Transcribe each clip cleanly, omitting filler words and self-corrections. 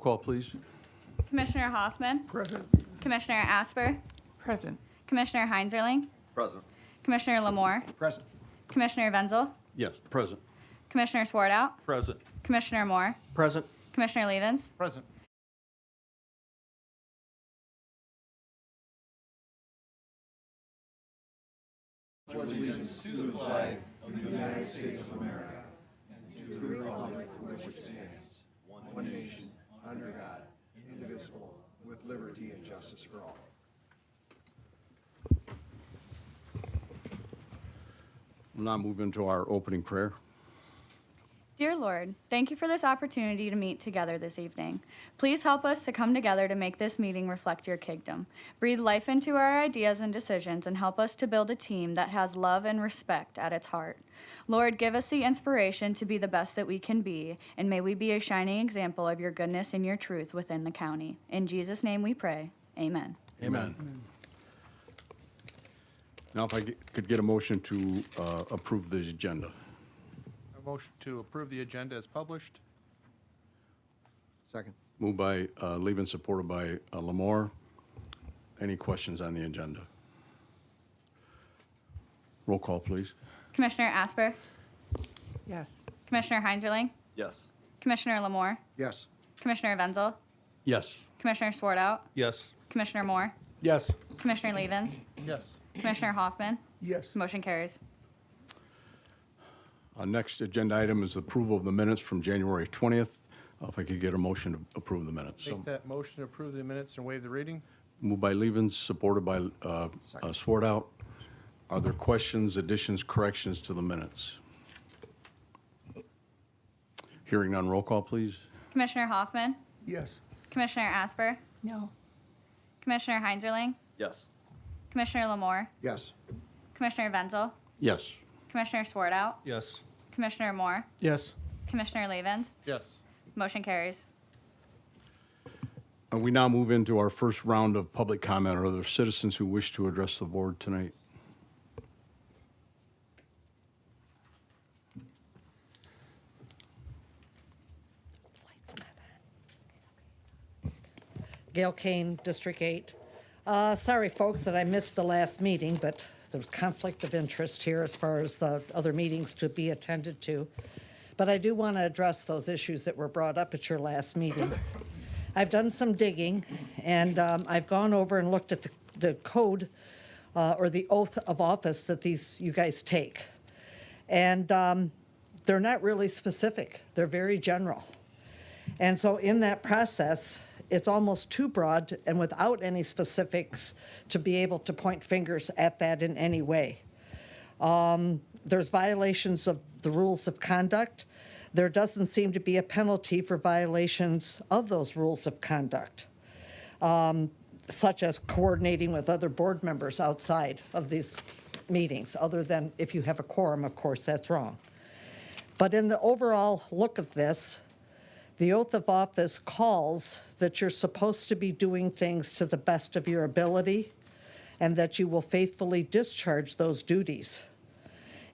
call, please. Commissioner Hoffman, Present. Commissioner Asper, Present. Commissioner Heinzerling, Present. Commissioner Lamore, Present. Commissioner Wenzel, Yes, present. Commissioner Swartout, Present. Commissioner Moore, Present. Commissioner Levens, Present. one nation, under God, indivisible, with liberty and justice for all. We'll now move into our opening prayer. Dear Lord, thank you for this opportunity to meet together this evening. Please help us to come together to make this meeting reflect your kingdom. Breathe life into our ideas and decisions and help us to build a team that has love and respect at its heart. Lord, give us the inspiration to be the best that we can be, and may we be a shining example of your goodness and your truth within the county. In Jesus' name we pray. Amen. Amen. Now, if I could get a motion to approve the agenda. A motion to approve the agenda as published. Second. Moved by Levin, supported by Lamore. Any questions on the agenda? Roll call, please. Commissioner Asper, Yes. Commissioner Heinzerling, Yes. Commissioner Lamore, Yes. Commissioner Wenzel, Yes. Commissioner Swartout, Yes. Commissioner Moore, Yes. Commissioner Levens, Yes. Commissioner Hoffman. Yes. Motion carries. Our next agenda item is approval of the minutes from January 20th. If I could get a motion to approve the minutes. Make that motion to approve the minutes and waive the reading. Moved by Levens, supported by Swartout. Are there questions, additions, corrections to the minutes? Hearing none, roll call, please. Commissioner Hoffman, Yes. Commissioner Asper, No. Commissioner Heinzerling, Yes. Commissioner Lamore, Yes. Commissioner Wenzel, Yes. Commissioner Swartout, Yes. Commissioner Moore, Yes. Commissioner Levens. Yes. Motion carries. We now move into our first round of public comment. Are there citizens who wish to address the board tonight? Gail Kane, District 8. Sorry, folks, that I missed the last meeting, but there was conflict of interest here as far as other meetings to be attended to. But I do want to address those issues that were brought up at your last meeting. I've done some digging, and I've gone over and looked at the code or the oath of office that you guys take. And they're not really specific. They're very general. And so in that process, it's almost too broad and without any specifics to be able to point fingers at that in any way. There's violations of the rules of conduct. There doesn't seem to be a penalty for violations of those rules of conduct, such as coordinating with other board members outside of these meetings, other than if you have a quorum, of course, that's wrong. But in the overall look of this, the oath of office calls that you're supposed to be doing things to the best of your ability and that you will faithfully discharge those duties.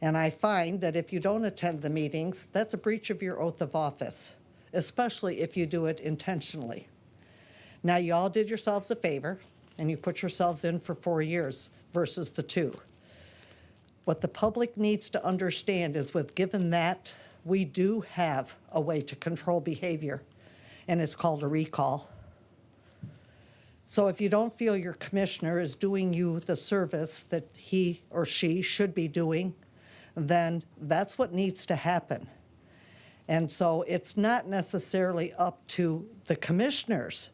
And I find that if you don't attend the meetings, that's a breach of your oath of office, especially if you do it intentionally. Now, you all did yourselves a favor and you put yourselves in for 4 years versus the 2. What the public needs to understand is given that, we do have a way to control behavior, and it's called a recall. So if you don't feel your commissioner is doing you the service that he or she should be doing, then that's what needs to happen. And so it's not necessarily up to the commissioners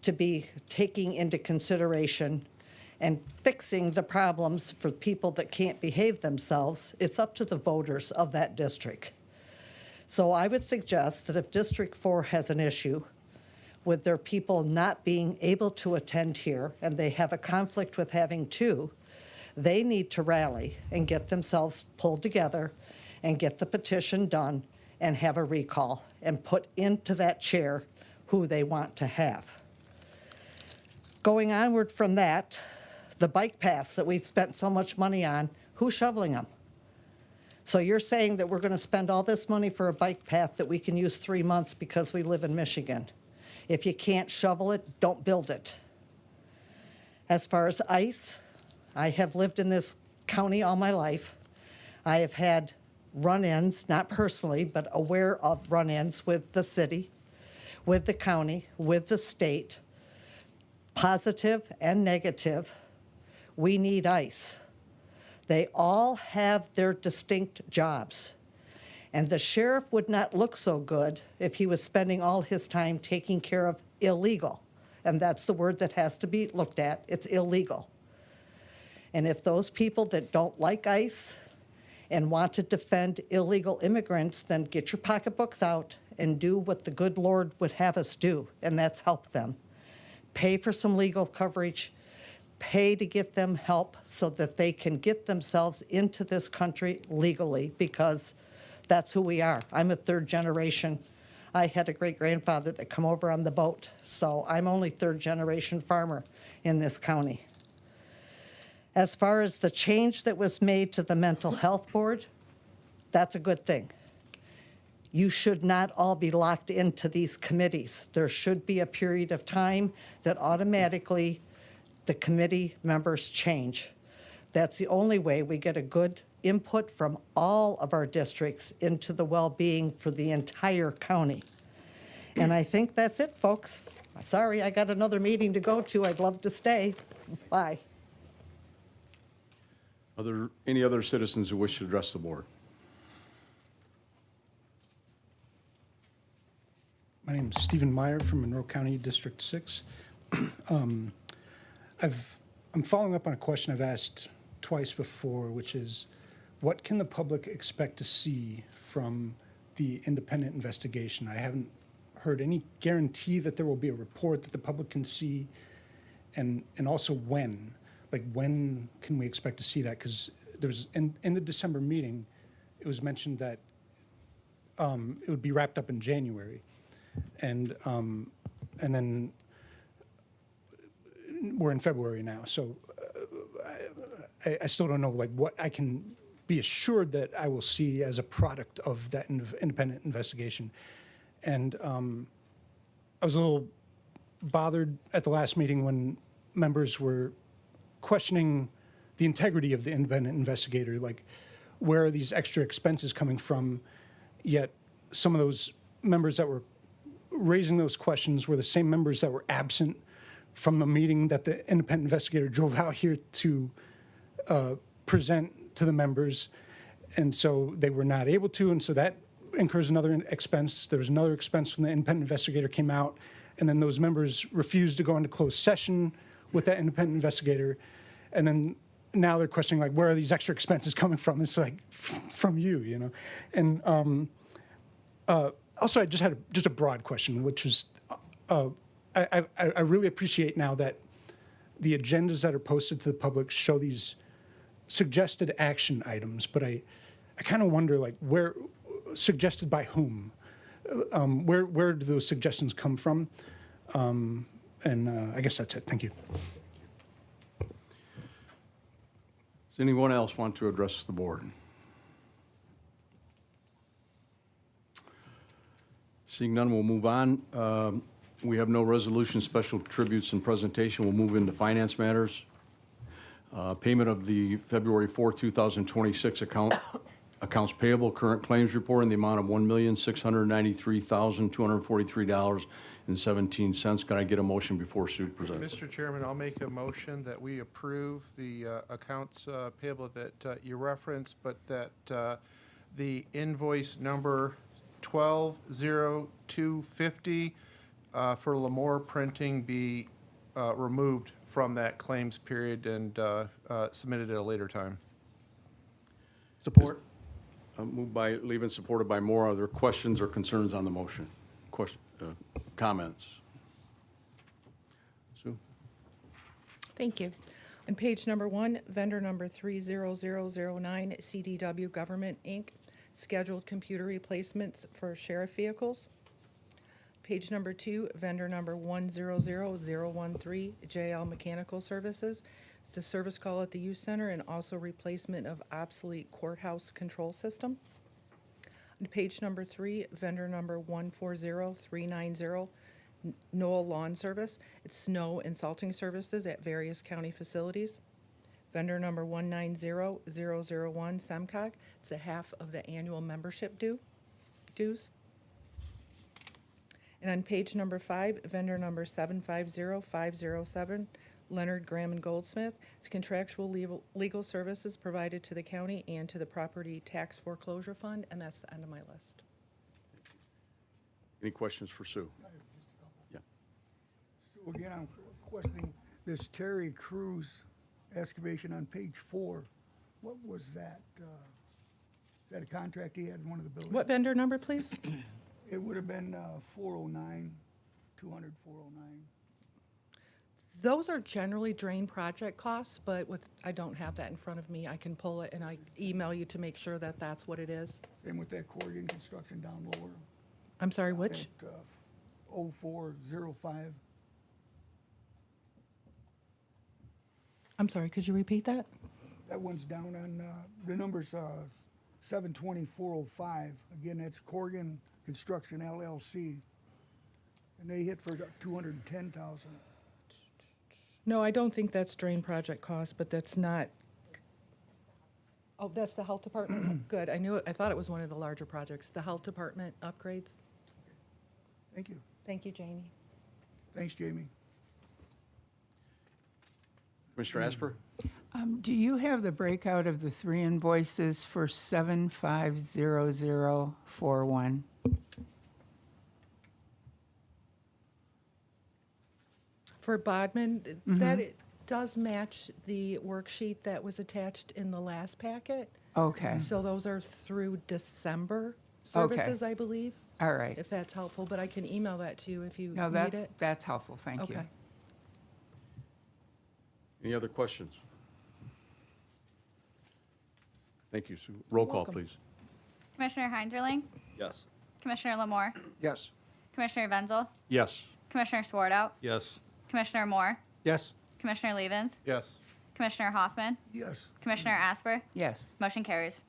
to be taking into consideration and fixing the problems for people that can't behave themselves. It's up to the voters of that district. So I would suggest that if District 4 has an issue with their people not being able to attend here, and they have a conflict with having to, they need to rally and get themselves pulled together and get the petition done and have a recall and put into that chair who they want to have. Going onward from that, the bike paths that we've spent so much money on, who's shoveling them? So you're saying that we're going to spend all this money for a bike path that we can use 3 months because we live in Michigan. If you can't shovel it, don't build it. As far as ice, I have lived in this county all my life. I have had run-ins, not personally, but aware of run-ins with the city, with the county, with the state, positive and negative. We need ice. They all have their distinct jobs. And the sheriff would not look so good if he was spending all his time taking care of illegal. And that's the word that has to be looked at. It's illegal. And if those people that don't like ICE and want to defend illegal immigrants, then get your pocketbooks out and do what the good Lord would have us do, and that's help them. Pay for some legal coverage, pay to get them help so that they can get themselves into this country legally, because that's who we are. I'm a third generation. I had a great-grandfather that come over on the boat, so I'm only third-generation farmer in this county. As far as the change that was made to the mental health board, that's a good thing. You should not all be locked into these committees. There should be a period of time that automatically the committee members change. That's the only way we get a good input from all of our districts into the well-being for the entire county. And I think that's it, folks. Sorry, I got another meeting to go to. I'd love to stay. Bye. Are there any other citizens who wish to address the board? My name is Stephen Meyer from Monroe County District 6. I'm following up on a question I've asked twice before, which is, what can the public expect to see from the independent investigation? I haven't heard any guarantee that there will be a report that the public can see, and also when. Like, when can we expect to see that? Because there's in the December meeting, it was mentioned that it would be wrapped up in January. And then we're in February now, so I still don't know like what I can be assured that I will see as a product of that independent investigation. And I was a little bothered at the last meeting when members were questioning the integrity of the independent investigator, like where are these extra expenses coming from? Yet some of those members that were raising those questions were the same members that were absent from the meeting that the independent investigator drove out here to present to the members. And so they were not able to, and so that incurs another expense. There was another expense when the independent investigator came out, and then those members refused to go into closed session with that independent investigator. And then now they're questioning, like, where are these extra expenses coming from? It's like, from you, you know? And also, I just had a broad question, which was, I really appreciate now that the agendas that are posted to the public show these suggested action items, but I kind of wonder, like, where, suggested by whom? Where do those suggestions come from? And I guess that's it. Thank you. Does anyone else want to address the board? Seeing none, we'll move on. We have no resolution, special tributes, and presentation. We'll move into finance matters. Payment of the February 4, 2026 accounts payable current claims report in the amount of $1,693,243.17. Can I get a motion before Sue presents? Mr. Chairman, I'll make a motion that we approve the accounts payable that you referenced, but that the invoice number 120250 for Lemoore Printing be removed from that claims period and submitted at a later time. Support. Moved by Levin, supported by Moore. Are there questions or concerns on the motion? Comments? Sue? Thank you. On page number 1, vendor number 30009, CDW Government, Inc., scheduled computer replacements for sheriff vehicles. Page number 2, vendor number 100013, JL Mechanical Services. It's a service call at the youth center and also replacement of obsolete courthouse control system. On page number 3, vendor number 140390, Knoll Lawn Service. It's snow and salting services at various county facilities. Vendor number 190001, Semcog. It's a half of the annual membership dues. And on page number 5, vendor number 750507, Leonard Graham and Goldsmith. It's contractual legal services provided to the county and to the property tax foreclosure fund, and that's the end of my list. Any questions for Sue? Yeah. So again, I'm questioning this Terry Crews excavation on page 4. What was that? Is that a contract he had in one of the buildings? What vendor number, please? It would have been 409, 200, 409. Those are generally drain project costs, but I don't have that in front of me. I can pull it and I email you to make sure that that's what it is. Same with that Corrigan construction down lower. I'm sorry, which? At 0405. I'm sorry, could you repeat that? That one's down on, the number's 720-405. Again, that's Corrigan Construction LLC. And they hit for 210,000. No, I don't think that's drain project cost, but that's not. Oh, that's the health department? Good, I knew it, I thought it was one of the larger projects, the health department upgrades. Thank you. Thank you, Jamie. Thanks, Jamie. Commissioner Asper? Do you have the breakout of the 3 invoices for 750041? For Bodman, that it does match the worksheet that was attached in the last packet. Okay, So those are through December services, I believe, all right. if that's helpful, but I can email that to you if you No, need it. that's helpful, thank you. Okay. Any other questions? Thank you, Sue. Roll call, welcome. please. Commissioner Heinzerling, Yes. Commissioner Lamore, Yes. Commissioner Wenzel, Yes. Commissioner Swartout, Yes. Commissioner Moore, Yes. Commissioner Levens, Yes. Commissioner Hoffman, Yes. Commissioner Asper. Yes, Motion carries.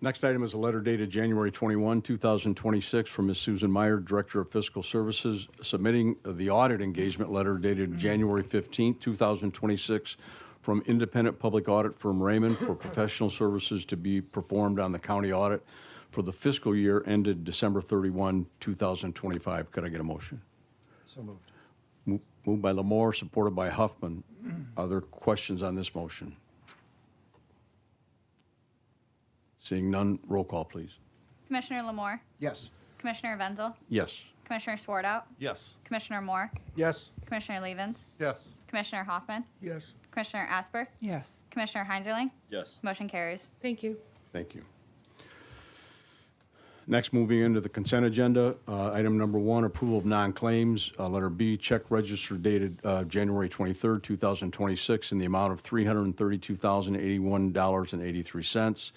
Next item is a letter dated January 21, 2026, from Ms. Susan Meyer, Director of Fiscal Services, submitting the audit engagement letter dated January 15, 2026, from independent public audit firm Raymond for professional services to be performed on the county audit for the fiscal year ended December 31, 2025. Could I get a motion? So moved. Moved by Lamore, supported by Huffman. Are there questions on this motion? Seeing none, roll call, please. Commissioner Lamore, Yes. Commissioner Wenzel, Yes. Commissioner Swartout, Yes. Commissioner Moore, Yes. Commissioner Levens, Yes. Commissioner Hoffman, Yes. Commissioner Asper, yes, Commissioner Heinzerling. Yes. Motion carries. Thank you. Thank you. Next, moving into the consent agenda, item number 1, approval of non-claims. Letter B, check register dated January 23rd, 2026, in the amount of $332,081.83.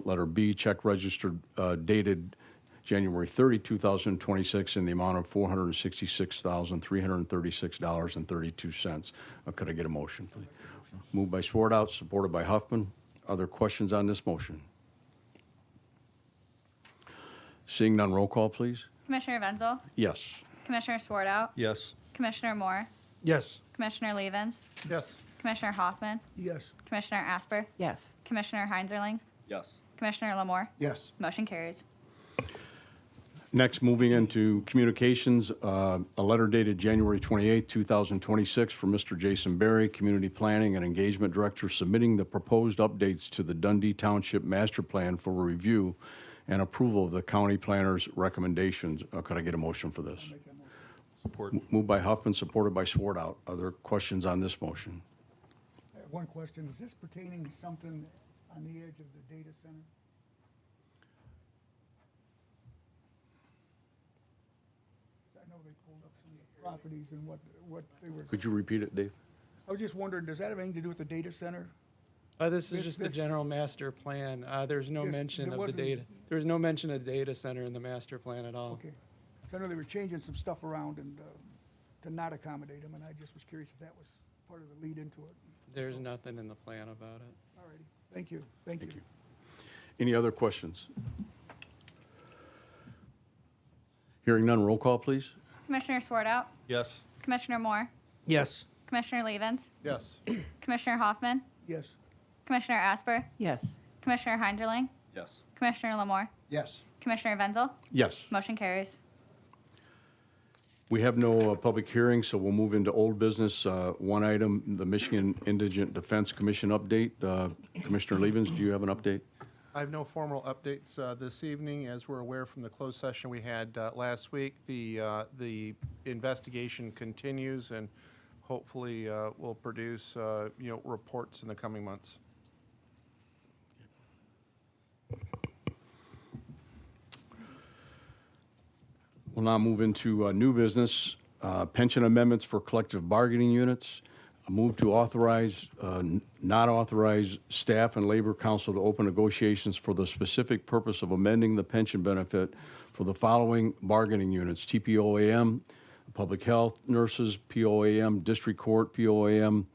Letter B, check registered dated January 30, 2026, in the amount of $466,336.32. Could I get a motion, please? Moved by Swartout, supported by Huffman. Are there questions on this motion? Seeing none, roll call, please. Commissioner Wenzel, Yes. Commissioner Swartout, Yes. Commissioner Moore, Yes. Commissioner Levens, Yes. Commissioner Hoffman, Yes. Commissioner Asper, yes, Commissioner Heinzerling, Yes. Commissioner Lamore. Yes. Motion carries. Next, moving into communications, a letter dated January 28, 2026, from Mr. Jason Berry, Community Planning and Engagement Director, submitting the proposed updates to the Dundee Township Master Plan for review and approval of the county planner's recommendations. Could I get a motion for this? Support. Moved by Huffman, supported by Swartout. Are there questions on this motion? I have one question. Is this pertaining to something on the edge of the data center? I know they pulled up some properties and what they were. Could you repeat it, Dave? I was just wondering, does that have anything to do with the data center? This is This- just the this- general master plan. There's no This- mention there of the wasn't- data. There's no mention of the data center in the master plan at all. Okay. So I know they were changing some stuff around and to not accommodate them, and I just was curious if that was part of the lead into it. There's nothing in the plan about it. All righty. Thank you. Thank you. Thank you. Any other questions? Hearing none, roll call, please. Commissioner Swartout, Yes. Commissioner Moore, Yes. Commissioner Levens, Yes. Commissioner Hoffman, Yes. Commissioner Asper, Yes. Commissioner Heinderling, Yes. Commissioner Lamore, Yes. Commissioner Wenzel. Yes. Motion carries. We have no public hearing, so we'll move into old business. One item, the Michigan Indigent Defense Commission update. Commissioner Levens, do you have an update? I have no formal updates this evening. As we're aware from the closed session we had last week, the investigation continues and hopefully will produce reports in the coming months. We'll now move into new business, pension amendments for collective bargaining units. A move to authorize, not authorize staff and labor council to open negotiations for the specific purpose of amending the pension benefit for the following bargaining units: TPOAM, public health nurses, POAM, district court, POAM,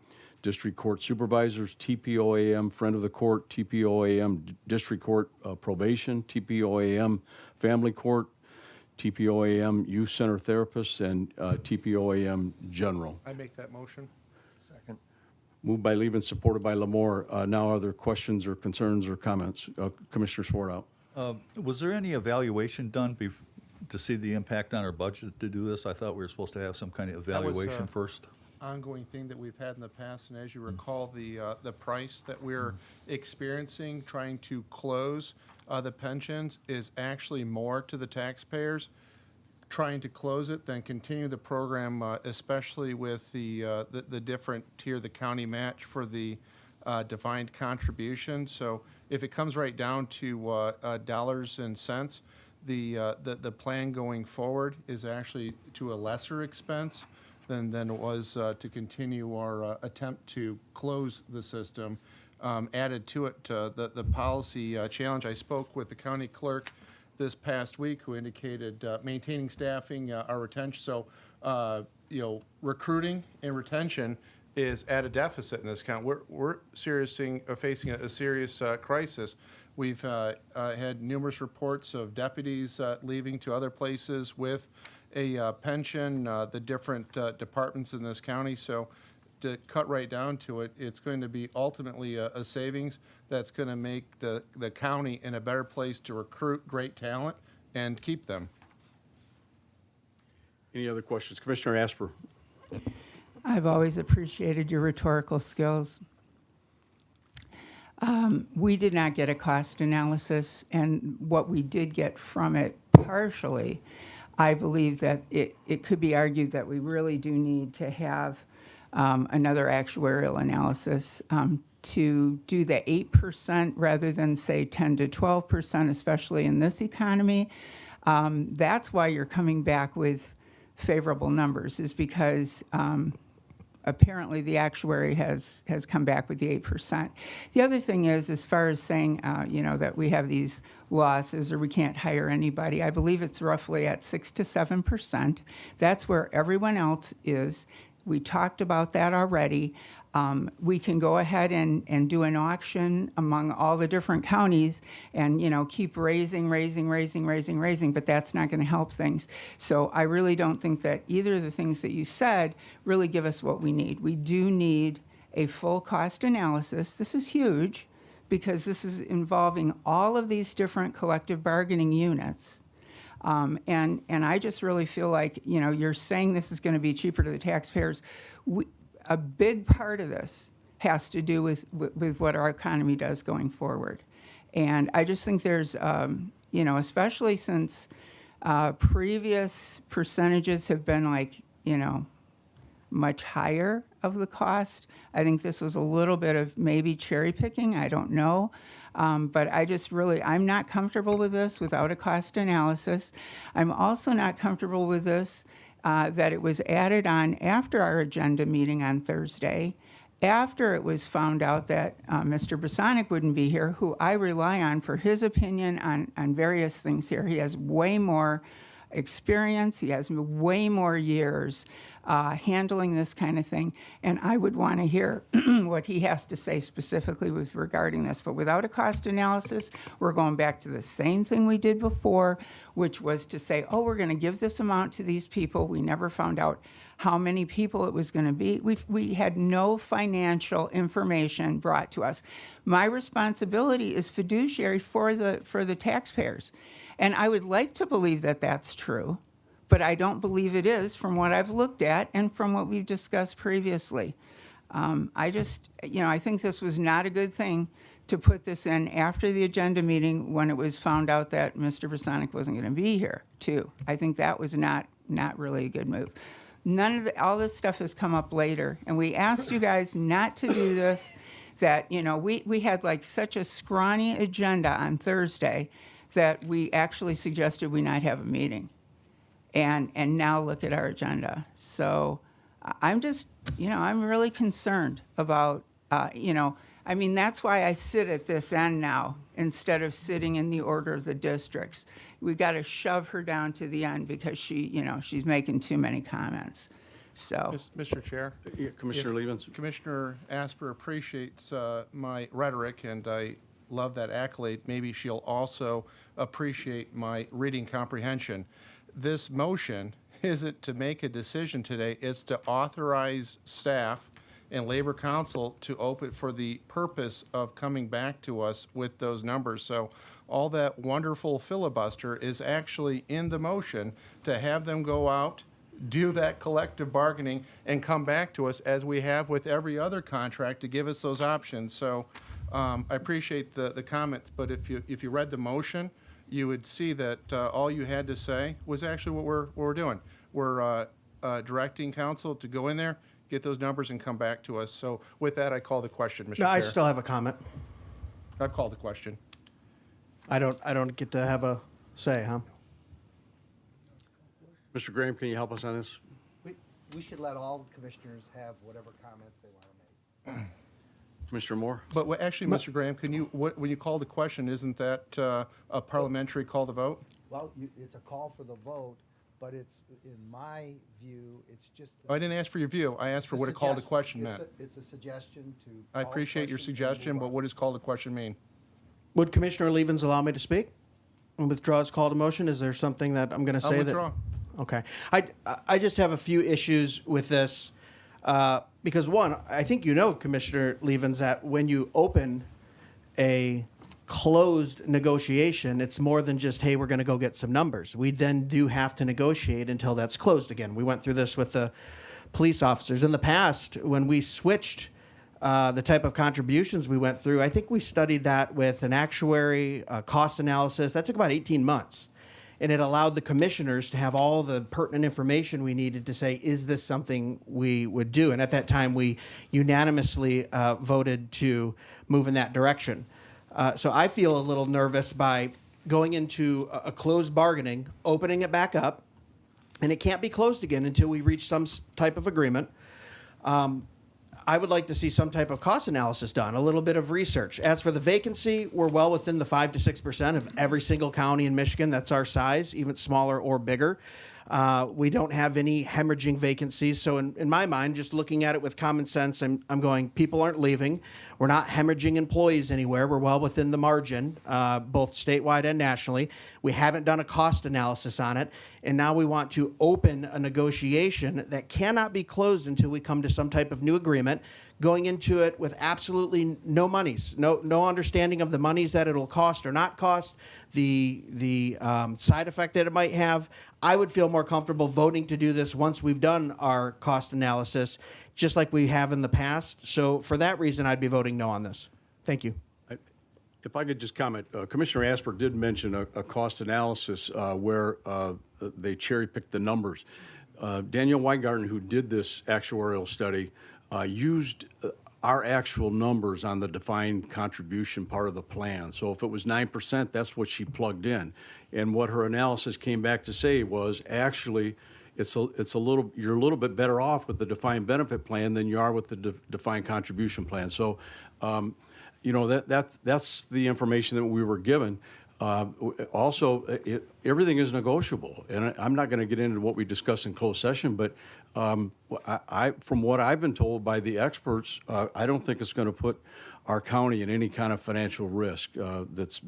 district court supervisors, TPOAM, friend of the court, TPOAM, district court probation, TPOAM, family court, TPOAM, youth center therapists, and TPOAM general. I make that motion. Second. Moved by Levens, supported by Lamore. Now, are there questions or concerns or comments? Commissioner Swartout. Was there any evaluation done to see the impact on our budget to do this? I thought we were supposed to have some kind of That was, evaluation first. Ongoing thing that we've had in the past, and as you recall, the price that we're experiencing trying to close the pensions is actually more to the taxpayers trying to close it than continue the program, especially with the different tier, the county match for the defined contribution. So if it comes right down to dollars and cents, the plan going forward is actually to a lesser expense than it was to continue our attempt to close the system. Added to it, the policy challenge. I spoke with the county clerk this past week, who indicated maintaining staffing, our retention. So, recruiting and retention is at a deficit in this county. We're facing a serious crisis. We've had numerous reports of deputies leaving to other places with a pension, the different departments in this county. So to cut right down to it, it's going to be ultimately a savings that's going to make the county in a better place to recruit great talent and keep them. Any other questions? Commissioner Asper. I've always appreciated your rhetorical skills. We did not get a cost analysis, and what we did get from it partially, I believe that it could be argued that we really do need to have another actuarial analysis to do the 8% rather than say 10 to 12%, especially in this economy. That's why you're coming back with favorable numbers, is because apparently the actuary has come back with the 8%. The other thing is, as far as saying, that we have these losses or we can't hire anybody, I believe it's roughly at 6 to 7%. That's where everyone else is. We talked about that already. We can go ahead and do an auction among all the different counties and, keep raising, but that's not going to help things. So I really don't think that either of the things that you said really give us what we need. We do need a full cost analysis. This is huge because this is involving all of these different collective bargaining units. And I just really feel like, you're saying this is going to be cheaper to the taxpayers. A big part of this has to do with what our economy does going forward. And I just think there's, especially since previous percentages have been much higher of the cost. I think this was a little bit of maybe cherry picking, I don't know. But I'm not comfortable with this without a cost analysis. I'm also not comfortable with this, that it was added on after our agenda meeting on Thursday, after it was found out that Mr. Bosonic wouldn't be here, who I rely on for his opinion on various things here. He has way more experience. He has way more years handling this kind of thing. And I would want to hear what he has to say specifically with regarding this. But without a cost analysis, we're going back to the same thing we did before, which was to say, oh, we're going to give this amount to these people. We never found out how many people it was going to be. We had no financial information brought to us. My responsibility is fiduciary for the taxpayers. And I would like to believe that that's true, but I don't believe it is from what I've looked at and from what we've discussed previously. I think this was not a good thing to put this in after the agenda meeting when it was found out that Mr. Bosanic wasn't going to be here, too. I think that was not really a good move. All this stuff has come up later, and we asked you guys not to do this, that, we had like such a scrawny agenda on Thursday that we actually suggested we not have a meeting. And now look at our agenda. So I'm just, I'm really concerned about, that's why I sit at this end now instead of sitting in the order of the districts. We've got to shove her down to the end because she's making too many comments. So, Mr. Chair? Yeah, Commissioner Levens. Commissioner Asper appreciates my rhetoric, and I love that accolade. Maybe she'll also appreciate my reading comprehension. This motion isn't to make a decision today. It's to authorize staff and Labor Council to open for the purpose of coming back to us with those numbers. So all that wonderful filibuster is actually in the motion to have them go out, do that collective bargaining, and come back to us as we have with every other contract to give us those options. So I appreciate the comments, but if you read the motion, you would see that all you had to say was actually what we're doing. We're directing council to go in there, get those numbers, and come back to us. So with that, I call the question, Mr. No, Chair. I still have a comment. I've called the question. I don't get to have a say, huh? Mr. Graham, can you help us on this? We should let all commissioners have whatever comments they want to make. Commissioner Moore? But actually, Mr. Graham, when you call the question, isn't that a parliamentary call to vote? Well, it's a call for the vote, but it's, in my view, it's just. I didn't ask for your view. I asked for what a call to question meant. It's a suggestion to. I appreciate your suggestion, but what does call to question mean? Would Commissioner Levens allow me to speak and withdraw his call to motion? Is there something that I'm going to say I'll withdraw. Okay. I just have a few issues with this because, one, I think Commissioner Levens, that when you open a closed negotiation, it's more than just, hey, we're going to go get some numbers. We then do have to negotiate until that's closed again. We went through this with the police officers. In the past, when we switched the type of contributions we went through, I think we studied that with an actuary, cost analysis. That took about 18 months. And it allowed the commissioners to have all the pertinent information we needed to say, is this something we would do? And at that time, we unanimously voted to move in that direction. So I feel a little nervous by going into a closed bargaining, opening it back up, and it can't be closed again until we reach some type of agreement. I would like to see some type of cost analysis done, a little bit of research. As for the vacancy, we're well within the 5 to 6% of every single county in Michigan. That's our size, even smaller or bigger. We don't have any hemorrhaging vacancies. So in my mind, just looking at it with common sense, I'm going, people aren't leaving. We're not hemorrhaging employees anywhere. We're well within the margin, both statewide and nationally. We haven't done a cost analysis on it. And now we want to open a negotiation that cannot be closed until we come to some type of new agreement, going into it with absolutely no monies, no understanding of the monies that it'll cost or not cost, the side effect that it might have. I would feel more comfortable voting to do this once we've done our cost analysis, just like we have in the past. So for that reason, I'd be voting no on this. Thank you. If I could just comment, Commissioner Asper did mention a cost analysis where they cherry-picked the numbers. Daniel Weingarten, who did this actuarial study, used our actual numbers on the defined contribution part of the plan. So if it was 9%, that's what she plugged in. And what her analysis came back to say was actually you're a little bit better off with the defined benefit plan than you are with the defined contribution plan. So that's the information that we were given. Also, everything is negotiable, and I'm not going to get into what we discussed in closed session, but from what I've been told by the experts, I don't think it's going to put our county in any kind of financial risk that's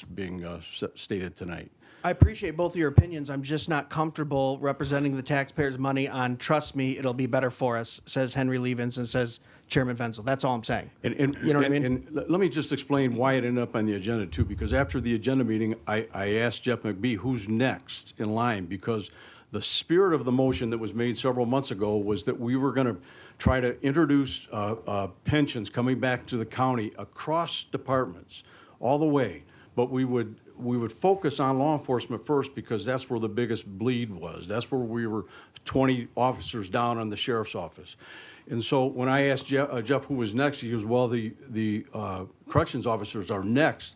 being stated tonight. I appreciate both of your opinions. I'm just not comfortable representing the taxpayers' money on, trust me, it'll be better for us, says Henry Levens and says Chairman Wenzel. That's all I'm saying. And you know what I mean? And let me just explain why it ended up on the agenda too, because after the agenda meeting, I asked Jeff McBee who's next in line, because the spirit of the motion that was made several months ago was that we were going to try to introduce pensions coming back to the county across departments all the way, but we would focus on law enforcement first because that's where the biggest bleed was. That's where we were 20 officers down on the sheriff's office. And so when I asked Jeff who was next, he goes, well, the corrections officers are next,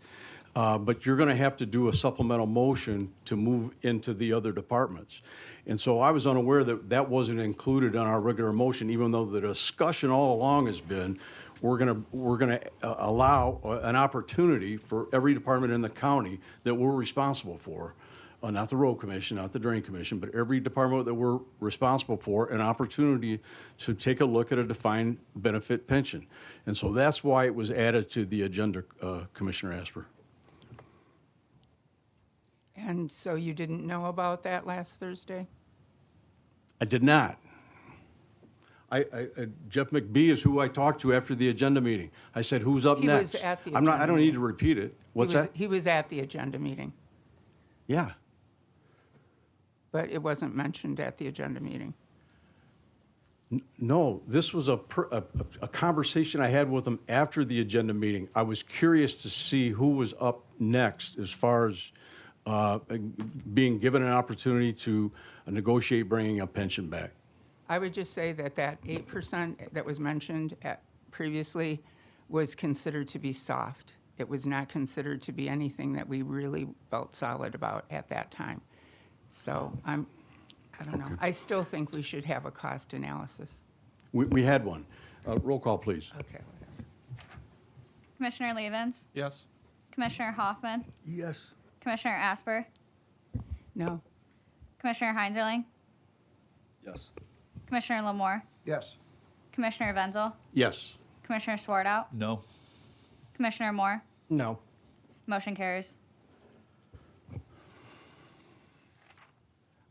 but you're going to have to do a supplemental motion to move into the other departments. And so I was unaware that that wasn't included on our regular motion, even though the discussion all along has been, we're gonna allow an opportunity for every department in the county that we're responsible for, not the road commission, not the drain commission, but every department that we're responsible for, an opportunity to take a look at a defined benefit pension. And so that's why it was added to the agenda, Commissioner Asper. And so you didn't know about that last Thursday? I did not. Jeff McBee is who I talked to after the agenda meeting. I said, who's up He next? was at the I don't agenda need meeting. to repeat it. What's that? He was at the agenda meeting, Yeah. but it wasn't mentioned at the agenda meeting. No, this was a conversation I had with him after the agenda meeting. I was curious to see who was up next as far as being given an opportunity to negotiate bringing a pension back. I would just say that 8% that was mentioned previously was considered to be soft. It was not considered to be anything that we really felt solid about at that time. So I don't know. I still think we should have a cost analysis. We had one. Roll call, please. Okay. Commissioner Levens, Yes? Commissioner Hoffman, Yes. Commissioner Asper, No. Commissioner Heinzerling, Yes. Commissioner Lamore, Yes. Commissioner Wenzel, Yes. Commissioner Swartout, No. Commissioner Moore. No. Motion carries.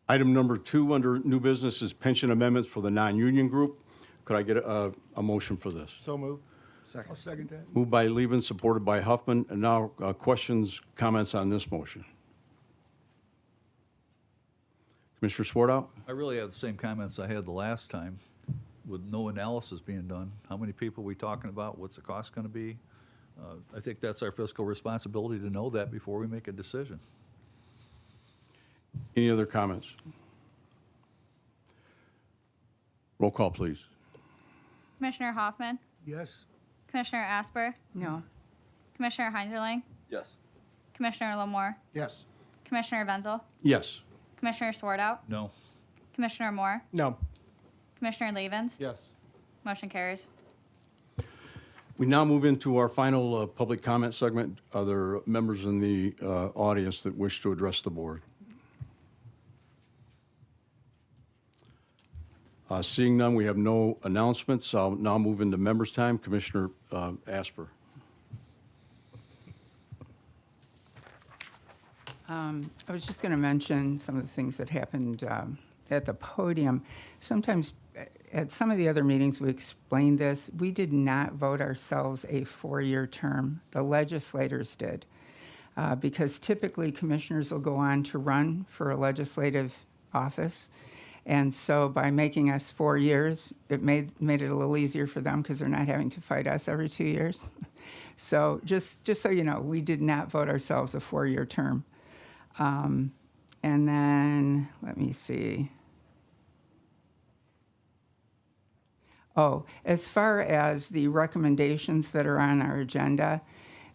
Item number 2 under new business is pension amendments for the non-union group. Could I get a motion for this? So moved. I'll second that. Moved by Levin, supported by Huffman. And now questions, comments on this motion? Commissioner Swartout? I really had the same comments I had the last time, with no analysis being done. How many people are we talking about? What's the cost going to be? I think that's our fiscal responsibility to know that before we make a decision. Any other comments? Roll call, please. Commissioner Hoffman, Yes. Commissioner Asper, No. Commissioner Heinzerling, Yes. Commissioner Lamore, Yes. Commissioner Wenzel, Yes. Commissioner Swartout, No. Commissioner Moore, No. Commissioner Levens. Yes. Motion carries. We now move into our final public comment segment. Are there members in the audience that wish to address the board? Seeing none, we have no announcements. I'll now move into members' time. Commissioner Asper. I was just going to mention some of the things that happened at the podium. Sometimes at some of the other meetings, we explained this. We did not vote ourselves a 4-year term. The legislators did. Because typically commissioners will go on to run for a legislative office. And so by making us 4 years, it made it a little easier for them because they're not having to fight us every 2 years. So just so you know, we did not vote ourselves a 4-year term. And then, let me see. Oh, as far as the recommendations that are on our agenda,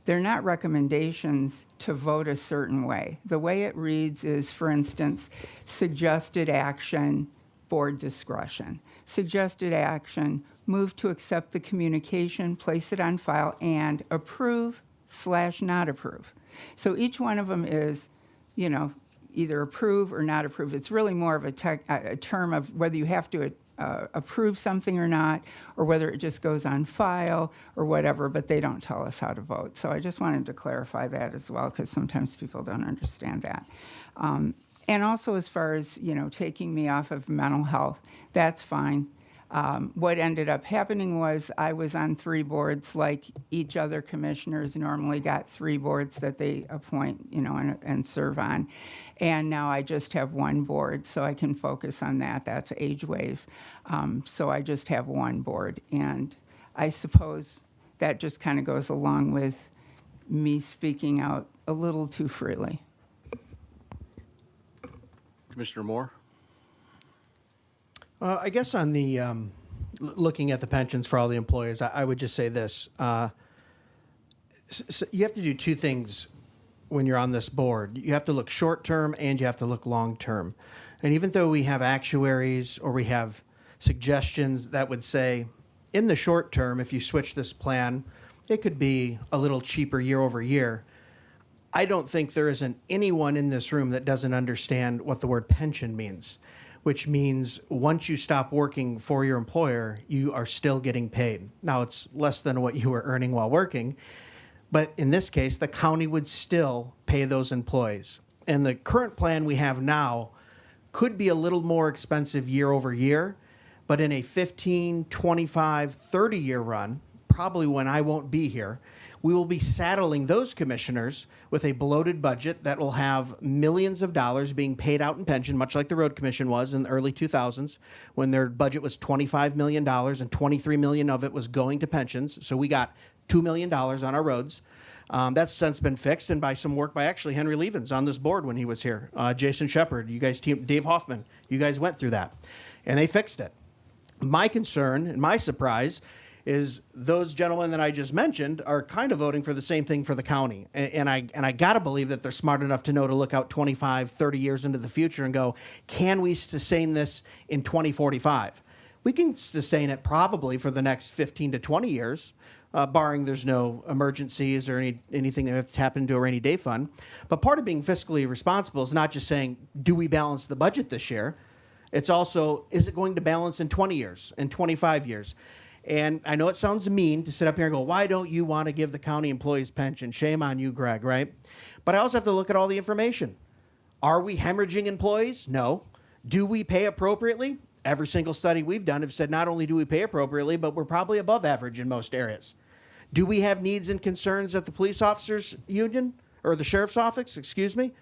they're not recommendations to vote a certain way. The way it reads is, for instance, suggested action, board discretion. Suggested action, move to accept the communication, place it on file, and approve/not approve. So each one of them is, you know, either approve or not approve. It's really more of a term of whether you have to approve something or not, or whether it just goes on file or whatever, but they don't tell us how to vote. So I just wanted to clarify that as well, because sometimes people don't understand that. And also as far as, you know, taking me off of mental health, that's fine. What ended up happening was I was on 3 boards, like each other commissioners normally got 3 boards that they appoint, you know, and serve on. And now I just have 1 board, so I can focus on that. That's Ageways. So I just have 1 board. And I suppose that just kind of goes along with me speaking out a little too freely. Commissioner Moore? I guess on the looking at the pensions for all the employees, I would just say this. So you have to do 2 things when you're on this board. You have to look short-term and you have to look long-term. And even though we have actuaries or we have suggestions that would say, in the short term, if you switch this plan, it could be a little cheaper year over year. I don't think there isn't anyone in this room that doesn't understand what the word pension means, which means once you stop working for your employer, you are still getting paid. Now, it's less than what you were earning while working, but in this case, the county would still pay those employees. And the current plan we have now could be a little more expensive year over year, but in a 15, 25, 30-year run, probably when I won't be here, we will be saddling those commissioners with a bloated budget that will have millions of dollars being paid out in pension, much like the Road Commission was in the early 2000s when their budget was $25 million and $23 million of it was going to pensions. So we got $2 million on our roads. That's since been fixed, and by some work by actually Henry Levens on this board when he was here. Jason Shepard, you guys, Dave Hoffman, you guys went through that, and they fixed it. My concern and my surprise is those gentlemen that I just mentioned are kind of voting for the same thing for the county. And I got to believe that they're smart enough to know to look out 25, 30 years into the future and go, can we sustain this in 2045? We can sustain it probably for the next 15 to 20 years, barring there's no emergencies or anything that have to happen to a rainy day fund. But part of being fiscally responsible is not just saying, do we balance the budget this year? It's also, is it going to balance in 20 years, in 25 years? And I know it sounds mean to sit up here and go, why don't you want to give the county employees pension? Shame on you, Greg, right? But I also have to look at all the information. Are we hemorrhaging employees? No. Do we pay appropriately? Every single study we've done have said not only do we pay appropriately, but we're probably above average in most areas. Do we have needs and concerns at the police officers union or the sheriff's office? Excuse me.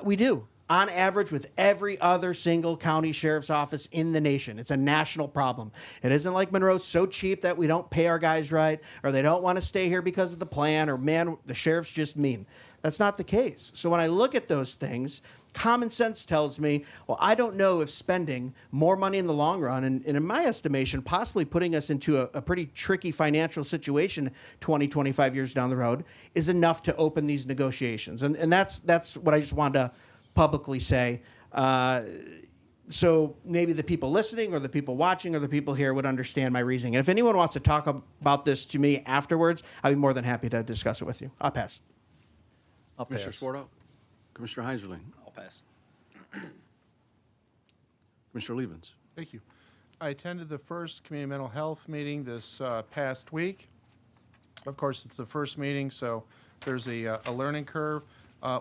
We do. On average, with every other single county sheriff's office in the nation. It's a national problem. It isn't like Monroe's so cheap that we don't pay our guys right, or they don't want to stay here because of the plan, or man, the sheriff's just mean. That's not the case. So when I look at those things, common sense tells me, well, I don't know if spending more money in the long run, and in my estimation, possibly putting us into a pretty tricky financial situation 20, 25 years down the road, is enough to open these negotiations. And that's what I just wanted to publicly say, so maybe the people listening or the people watching or the people here would understand my reasoning. And if anyone wants to talk about this to me afterwards, I'd be more than happy to discuss it with you. I'll pass. Commissioner Swartout? Commissioner Heiserling? I'll pass. Commissioner Levens? Thank you. I attended the first community mental health meeting this past week. Of course, it's the first meeting, so there's a learning curve.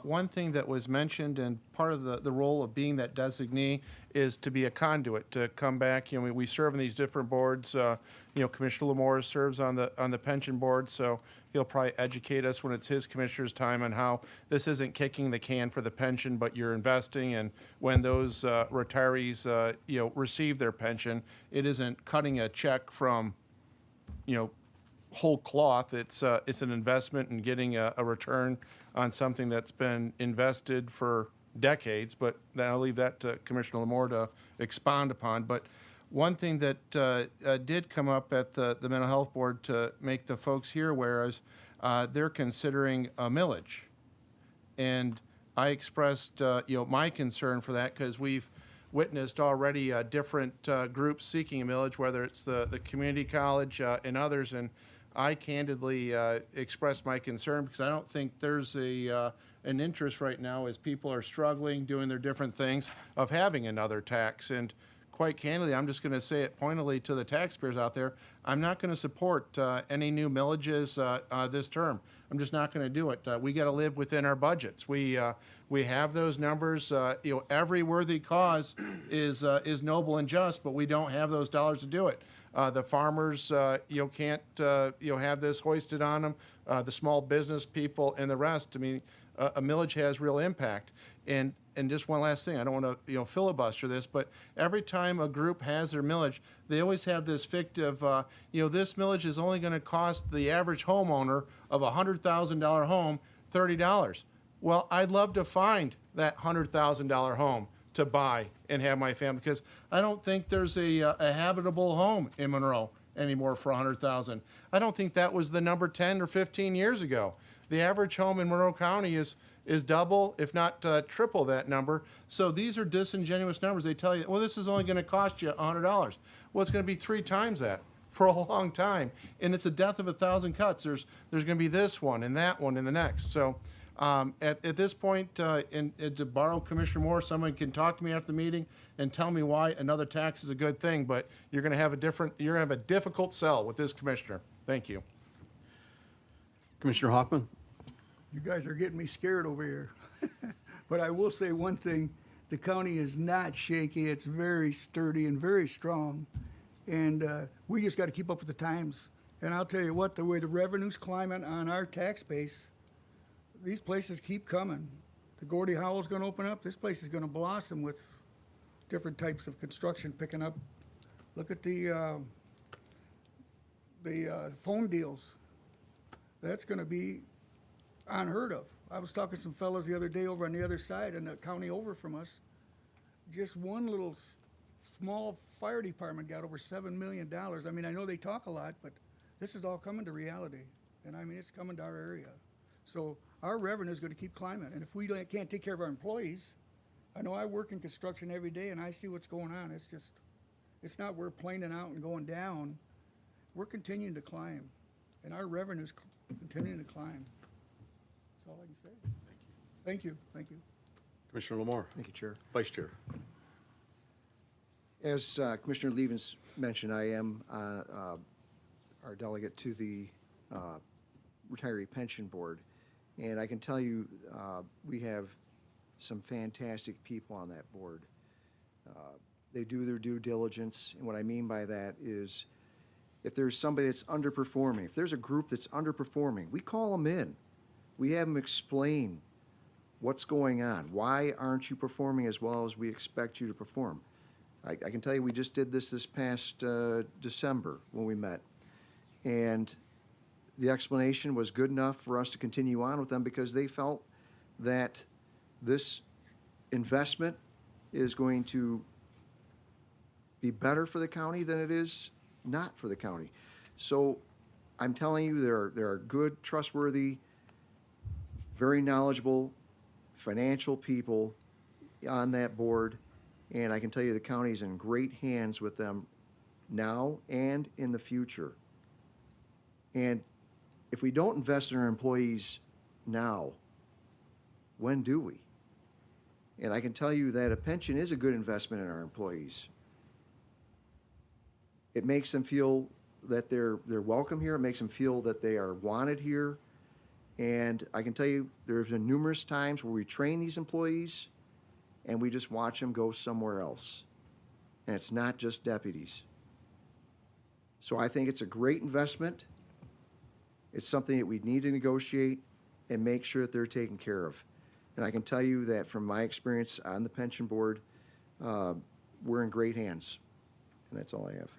One thing that was mentioned, and part of the role of being that designee, is to be a conduit, to come back. You know, we serve on these different boards. You know, Commissioner Lamore serves on the pension board, so he'll probably educate us when it's his commissioner's time on how this isn't kicking the can for the pension, but you're investing. And when those retirees, you know, receive their pension, it isn't cutting a check from, you know, whole cloth. It's an investment and getting a return on something that's been invested for decades, but then I'll leave that to Commissioner Lamore to expound upon. But one thing that did come up at the Mental Health Board to make the folks here aware is they're considering a millage. And I expressed you know, my concern for that, because we've witnessed already different groups seeking a millage, whether it's the community college and others. And I candidly expressed my concern because I don't think there's an interest right now, as people are struggling, doing their different things, of having another tax. And quite candidly, I'm just going to say it pointedly to the taxpayers out there, I'm not going to support any new millages this term. I'm just not going to do it. We got to live within our budgets. We have those numbers. Every worthy cause is noble and just, but we don't have those dollars to do it. The farmers, can't, have this hoisted on them. The small business people and the rest. I mean, a millage has real impact. And just one last thing, I don't want to, filibuster this, but every time a group has their millage, they always have this fictive, this millage is only going to cost the average homeowner of a $100,000 home $30. Well, I'd love to find that $100,000 home to buy and have my family, because I don't think there's a habitable home in Monroe anymore for $100,000. I don't think that was the number 10 or 15 years ago. The average home in Monroe County is double, if not triple that number. So these are disingenuous numbers. They tell you, well, this is only going to cost you $100. Well, it's going to be 3 times that for a long time. And it's a death of 1,000 cuts. There's going to be this one and that one and the next. So at this point, to borrow Commissioner Moore, someone can talk to me after the meeting and tell me why another tax is a good thing, but you're going to have a difficult sell with this commissioner. Thank you. Commissioner Hoffman? You guys are getting me scared over here. But I will say one thing, the county is not shaky. It's very sturdy and very strong. And we just got to keep up with the times. And I'll tell you what, the way the revenue's climbing on our tax base, these places keep coming. The Gordie Howell's going to open up. This place is going to blossom with different types of construction picking up. Look at the phone deals. That's going to be unheard of. I was talking to some fellas the other day over on the other side in the county over from us. Just one little small fire department got over $7 million. I mean, I know they talk a lot, but this is all coming to reality. And I mean, it's coming to our area. So our revenue is going to keep climbing. And if we can't take care of our employees, I know I work in construction every day and I see what's going on. It's not we're planing out and going down. We're continuing to climb. And our revenue's continuing to climb. That's all I can say. Thank you. Thank you. Commissioner Lamar? Thank you, Chair. Vice Chair? As Commissioner Levens mentioned, I am our delegate to the Retiree Pension Board. And I can tell you, we have some fantastic people on that board. They do their due diligence. And what I mean by that is, if there's somebody that's underperforming, if there's a group that's underperforming, we call them in. We have them explain what's going on. Why aren't you performing as well as we expect you to perform? I can tell you, we just did this past December when we met. And the explanation was good enough for us to continue on with them because they felt that this investment is going to be better for the county than it is not for the county. So I'm telling you, there are good, trustworthy, very knowledgeable financial people on that board, and I can tell you the county is in great hands with them now and in the future. And if we don't invest in our employees now, when do we? And I can tell you that a pension is a good investment in our employees. It makes them feel that they're welcome here. It makes them feel that they are wanted here. And I can tell you, there's been numerous times where we train these employees and we just watch them go somewhere else. And it's not just deputies. So I think it's a great investment. It's something that we need to negotiate and make sure that they're taken care of. And I can tell you that from my experience on the pension board, we're in great hands. And that's all I have.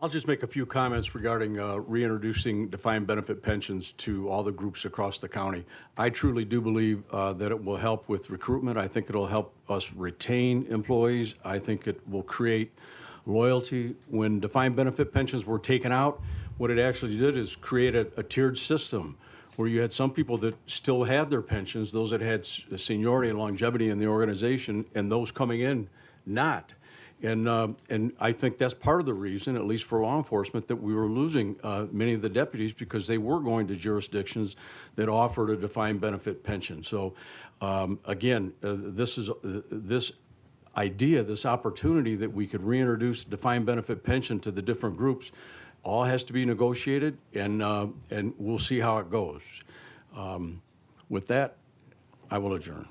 I'll just make a few comments regarding reintroducing defined benefit pensions to all the groups across the county. I truly do believe that it will help with recruitment. I think it'll help us retain employees. I think it will create loyalty. When defined benefit pensions were taken out, what it actually did is create a tiered system where you had some people that still had their pensions, those that had seniority and longevity in the organization, and those coming in not. And I think that's part of the reason, at least for law enforcement, that we were losing many of the deputies because they were going to jurisdictions that offered a defined benefit pension. So again, this idea, this opportunity that we could reintroduce defined benefit pension to the different groups, all has to be negotiated, and we'll see how it goes. With that, I will adjourn.